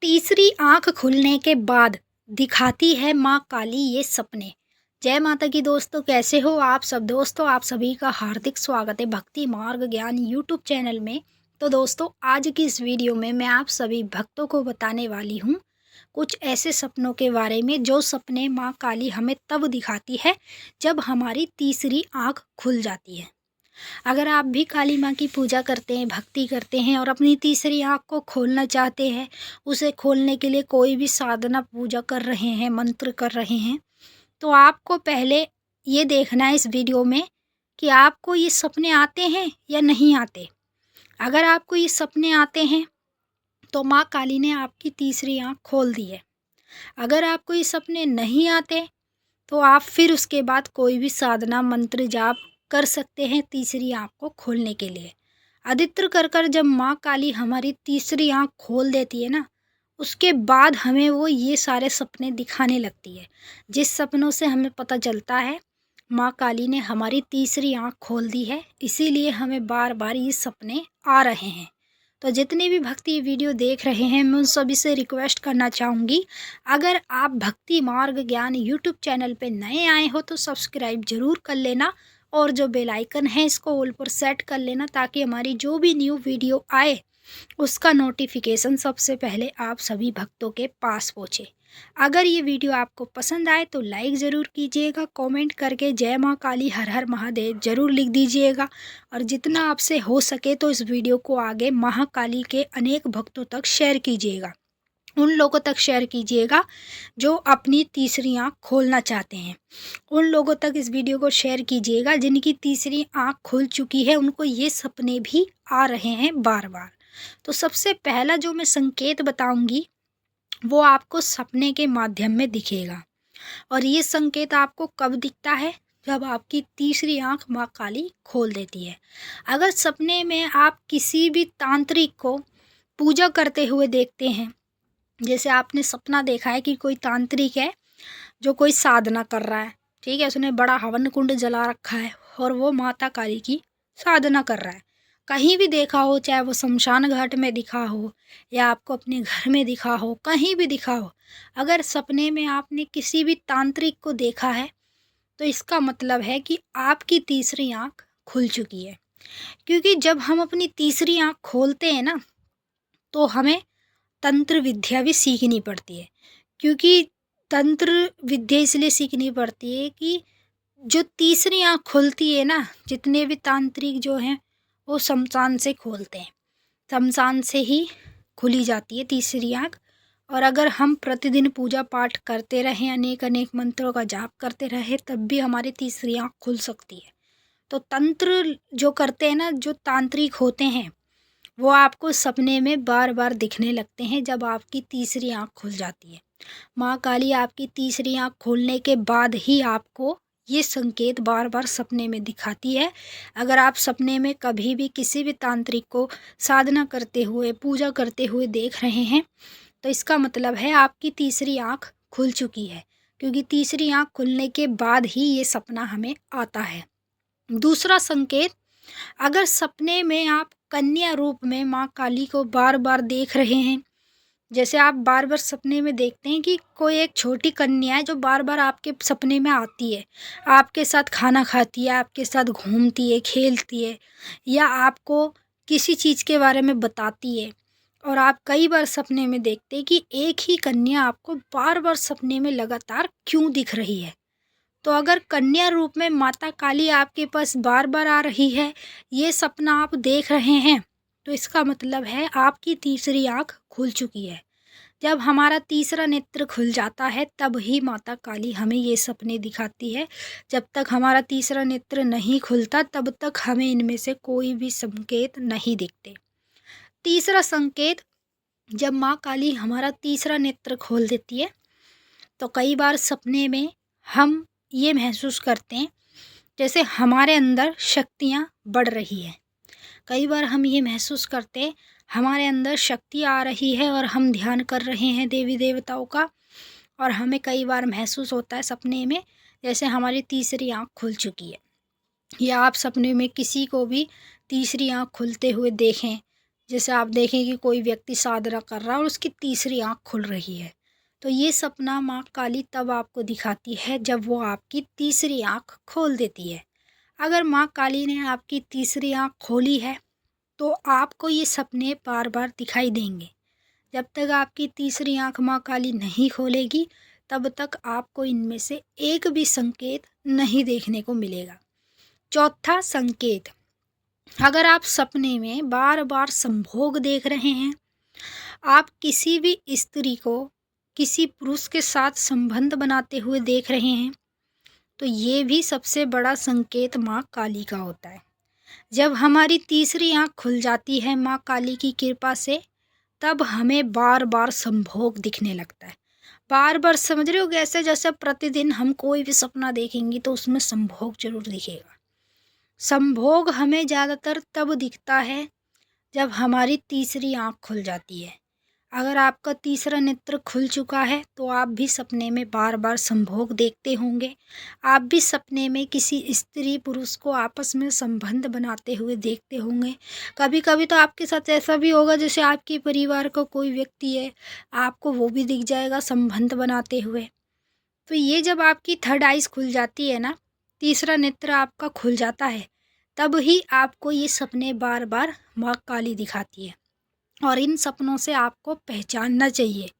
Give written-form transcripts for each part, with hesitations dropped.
तीसरी आंख खुलने के बाद दिखाती है माँ काली ये सपने। जय माता की दोस्तों, कैसे हो आप सब दोस्तों। आप सभी का हार्दिक स्वागत है भक्ति मार्ग ज्ञान यूट्यूब चैनल में। तो दोस्तों, आज की इस वीडियो में मैं आप सभी भक्तों को बताने वाली हूँ कुछ ऐसे सपनों के बारे में जो सपने माँ काली हमें तब दिखाती है जब हमारी तीसरी आंख खुल जाती है। अगर आप भी काली माँ की पूजा करते हैं, भक्ति करते हैं और अपनी तीसरी आँख को खोलना चाहते हैं, उसे खोलने के लिए कोई भी साधना पूजा कर रहे हैं, मंत्र कर रहे हैं, तो आपको पहले ये देखना है इस वीडियो में कि आपको ये सपने आते हैं या नहीं आते। अगर आपको ये सपने आते हैं तो माँ काली ने आपकी तीसरी आँख खोल दी है। अगर आपको ये सपने नहीं आते तो आप फिर उसके बाद कोई भी साधना मंत्र जाप कर सकते हैं तीसरी आँख को खोलने के लिए। अधिकतर कर जब माँ काली हमारी तीसरी आँख खोल देती है ना, उसके बाद हमें वो ये सारे सपने दिखाने लगती है, जिस सपनों से हमें पता चलता है माँ काली ने हमारी तीसरी आँख खोल दी है, इसीलिए हमें बार बार ये सपने आ रहे हैं। तो जितने भी भक्ति ये वीडियो देख रहे हैं, मैं उन सभी से रिक्वेस्ट करना चाहूँगी, अगर आप भक्ति मार्ग ज्ञान यूट्यूब चैनल पे नए आए हो तो सब्सक्राइब ज़रूर कर लेना और जो बेल आइकन है इसको ऑल पर सेट कर लेना, ताकि हमारी जो भी न्यू वीडियो आए उसका नोटिफिकेशन सबसे पहले आप सभी भक्तों के पास पहुँचे। अगर ये वीडियो आपको पसंद आए तो लाइक ज़रूर कीजिएगा, कमेंट करके जय माँ काली हर हर महादेव ज़रूर लिख दीजिएगा और जितना आपसे हो सके तो इस वीडियो को आगे महाकाली के अनेक भक्तों तक शेयर कीजिएगा। उन लोगों तक शेयर कीजिएगा जो अपनी तीसरी आँख खोलना चाहते हैं। उन लोगों तक इस वीडियो को शेयर कीजिएगा जिनकी तीसरी आँख खुल चुकी है, उनको ये सपने भी आ रहे हैं बार बार। तो सबसे पहला जो मैं संकेत बताऊंगी वो आपको सपने के माध्यम में दिखेगा, और ये संकेत आपको कब दिखता है? जब आपकी तीसरी आँख माँ काली खोल देती है। अगर सपने में आप किसी भी तांत्रिक को पूजा करते हुए देखते हैं, जैसे आपने सपना देखा है कि कोई तांत्रिक है जो कोई साधना कर रहा है, ठीक है, उसने बड़ा हवन कुंड जला रखा है और वो माता काली की साधना कर रहा है। कहीं भी देखा हो, चाहे वो शमशान घाट में दिखा हो या आपको अपने घर में दिखा हो, कहीं भी दिखा हो, अगर सपने में आपने किसी भी तांत्रिक को देखा है तो इसका मतलब है कि आपकी तीसरी आँख खुल चुकी है। क्योंकि जब हम अपनी तीसरी आँख खोलते हैं ना, तो हमें तंत्र विद्या भी सीखनी पड़ती है। क्योंकि तंत्र विद्या इसलिए सीखनी पड़ती है कि जो तीसरी आँख खुलती है ना, जितने भी तांत्रिक जो हैं वो शमशान से खोलते हैं, शमशान से ही खुली जाती है तीसरी आँख। और अगर हम प्रतिदिन पूजा पाठ करते रहें, अनेक अनेक मंत्रों का जाप करते रहें, तब भी हमारी तीसरी आँख खुल सकती है। तो तंत्र जो करते हैं ना, जो तांत्रिक होते हैं, वो आपको सपने में बार बार दिखने लगते हैं जब आपकी तीसरी आँख खुल जाती है। माँ काली आपकी तीसरी आँख खोलने के बाद ही आपको ये संकेत बार बार सपने में दिखाती है। अगर आप सपने में कभी भी किसी भी तांत्रिक को साधना करते हुए, पूजा करते हुए देख रहे हैं, तो इसका मतलब है आपकी तीसरी आँख खुल चुकी है। क्योंकि तीसरी आँख खुलने के बाद ही ये सपना हमें आता है। दूसरा संकेत, अगर सपने में आप कन्या रूप में माँ काली को बार बार देख रहे हैं, जैसे आप बार बार सपने में देखते हैं कि कोई एक छोटी कन्या है जो बार बार आपके सपने में आती है, आपके साथ खाना खाती है, आपके साथ घूमती है, खेलती है, या आपको किसी चीज़ के बारे में बताती है, और आप कई बार सपने में देखते हैं कि एक ही कन्या आपको बार बार सपने में लगातार क्यों दिख रही है। तो अगर कन्या रूप में माता काली आपके पास बार बार आ रही है, ये सपना आप देख रहे हैं, तो इसका मतलब है आपकी तीसरी आँख खुल चुकी है। जब हमारा तीसरा नेत्र खुल जाता है तब ही माता काली हमें ये सपने दिखाती है। जब तक हमारा तीसरा नेत्र नहीं खुलता तब तक हमें इनमें से कोई भी संकेत नहीं दिखते। तीसरा संकेत, जब माँ काली हमारा तीसरा नेत्र खोल देती है तो कई बार सपने में हम ये महसूस करते हैं जैसे हमारे अंदर शक्तियाँ बढ़ रही हैं। कई बार हम ये महसूस करते हैं हमारे अंदर शक्ति आ रही है और हम ध्यान कर रहे हैं देवी देवताओं का, और हमें कई बार महसूस होता है सपने में जैसे हमारी तीसरी आँख खुल चुकी है। या आप सपने में किसी को भी तीसरी आँख खुलते हुए देखें जैसे आप देखें कि कोई व्यक्ति साधना कर रहा है और उसकी तीसरी आँख खुल रही है, तो ये सपना माँ काली तब आपको दिखाती है जब वो आपकी तीसरी आँख खोल देती है। अगर माँ काली ने आपकी तीसरी आँख खोली है तो आपको ये सपने बार-बार दिखाई देंगे। जब तक आपकी तीसरी आँख माँ काली नहीं खोलेगी, तब तक आपको इनमें से एक भी संकेत नहीं देखने को मिलेगा। चौथा संकेत, अगर आप सपने में बार-बार संभोग देख रहे हैं, आप किसी भी स्त्री को किसी पुरुष के साथ संबंध बनाते हुए देख रहे हैं, तो ये भी सबसे बड़ा संकेत माँ काली का होता है। जब हमारी तीसरी आँख खुल जाती है माँ काली की कृपा से, तब हमें बार-बार संभोग दिखने लगता है। बार-बार समझ रहे हो, कैसे जैसे प्रतिदिन हम कोई भी सपना देखेंगे तो उसमें संभोग ज़रूर दिखेगा। संभोग हमें ज़्यादातर तब दिखता है जब हमारी तीसरी आँख खुल जाती है। अगर आपका तीसरा नेत्र खुल चुका है तो आप भी सपने में बार-बार संभोग देखते होंगे। आप भी सपने में किसी स्त्री पुरुष को आपस में संबंध बनाते हुए देखते होंगे। कभी-कभी तो आपके साथ ऐसा भी होगा, जैसे आपके परिवार का कोई व्यक्ति है, आपको वो भी दिख जाएगा संबंध बनाते हुए। तो ये जब आपकी थर्ड आइज़ खुल जाती है ना, तीसरा नेत्र आपका खुल जाता है, तब ही आपको ये सपने बार-बार माँ काली दिखाती है। और इन सपनों से आपको पहचानना चाहिए,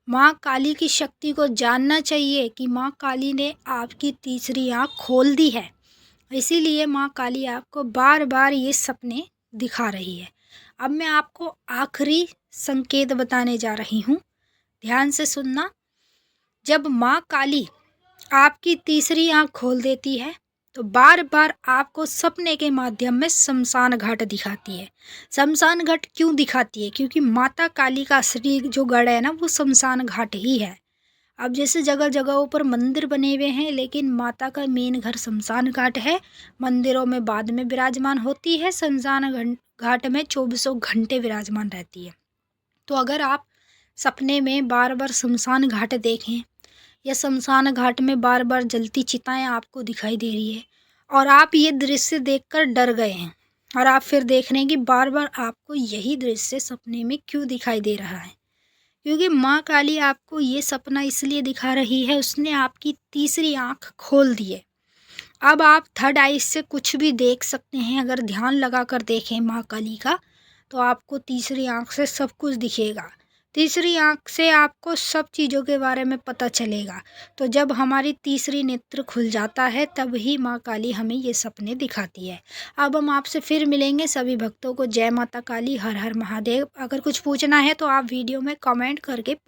माँ काली की शक्ति को जानना चाहिए कि माँ काली ने आपकी तीसरी आँख खोल दी है। इसीलिए माँ काली आपको बार-बार ये सपने दिखा रही है। अब मैं आपको आखिरी संकेत बताने जा रही हूँ, ध्यान से सुनना। जब माँ काली आपकी तीसरी आँख खोल देती है तो बार-बार आपको सपने के माध्यम में शमशान घाट दिखाती है। शमशान घाट क्यों दिखाती है? क्योंकि माता काली का असली जो गढ़ है ना, वो शमशान घाट ही है। अब जैसे जगह-जगहों पर मंदिर बने हुए हैं, लेकिन माता का मेन घर शमशान घाट है। मंदिरों में बाद में विराजमान होती है, शमशान घाट में चौबीसों घंटे विराजमान रहती है। तो अगर आप सपने में बार-बार शमशान घाट देखें या शमशान घाट में बार-बार जलती चिताएँ आपको दिखाई दे रही है और आप ये दृश्य देखकर डर गए हैं और आप फिर देख रहे हैं कि बार-बार आपको यही दृश्य सपने में क्यों दिखाई दे रहा है, क्योंकि माँ काली आपको ये सपना इसलिए दिखा रही है, उसने आपकी तीसरी आँख खोल दी है। अब आप थर्ड आई से कुछ भी देख सकते हैं। अगर ध्यान लगाकर देखें माँ काली का, तो आपको तीसरी आँख से सब कुछ दिखेगा। तीसरी आँख से आपको सब चीज़ों के बारे में पता चलेगा। तो जब हमारी तीसरी नेत्र खुल जाता है तब ही माँ काली हमें ये सपने दिखाती है। अब हम आपसे फिर मिलेंगे। सभी भक्तों को जय माता काली, हर हर महादेव। अगर कुछ पूछना है तो आप वीडियो में कमेंट करके पूछ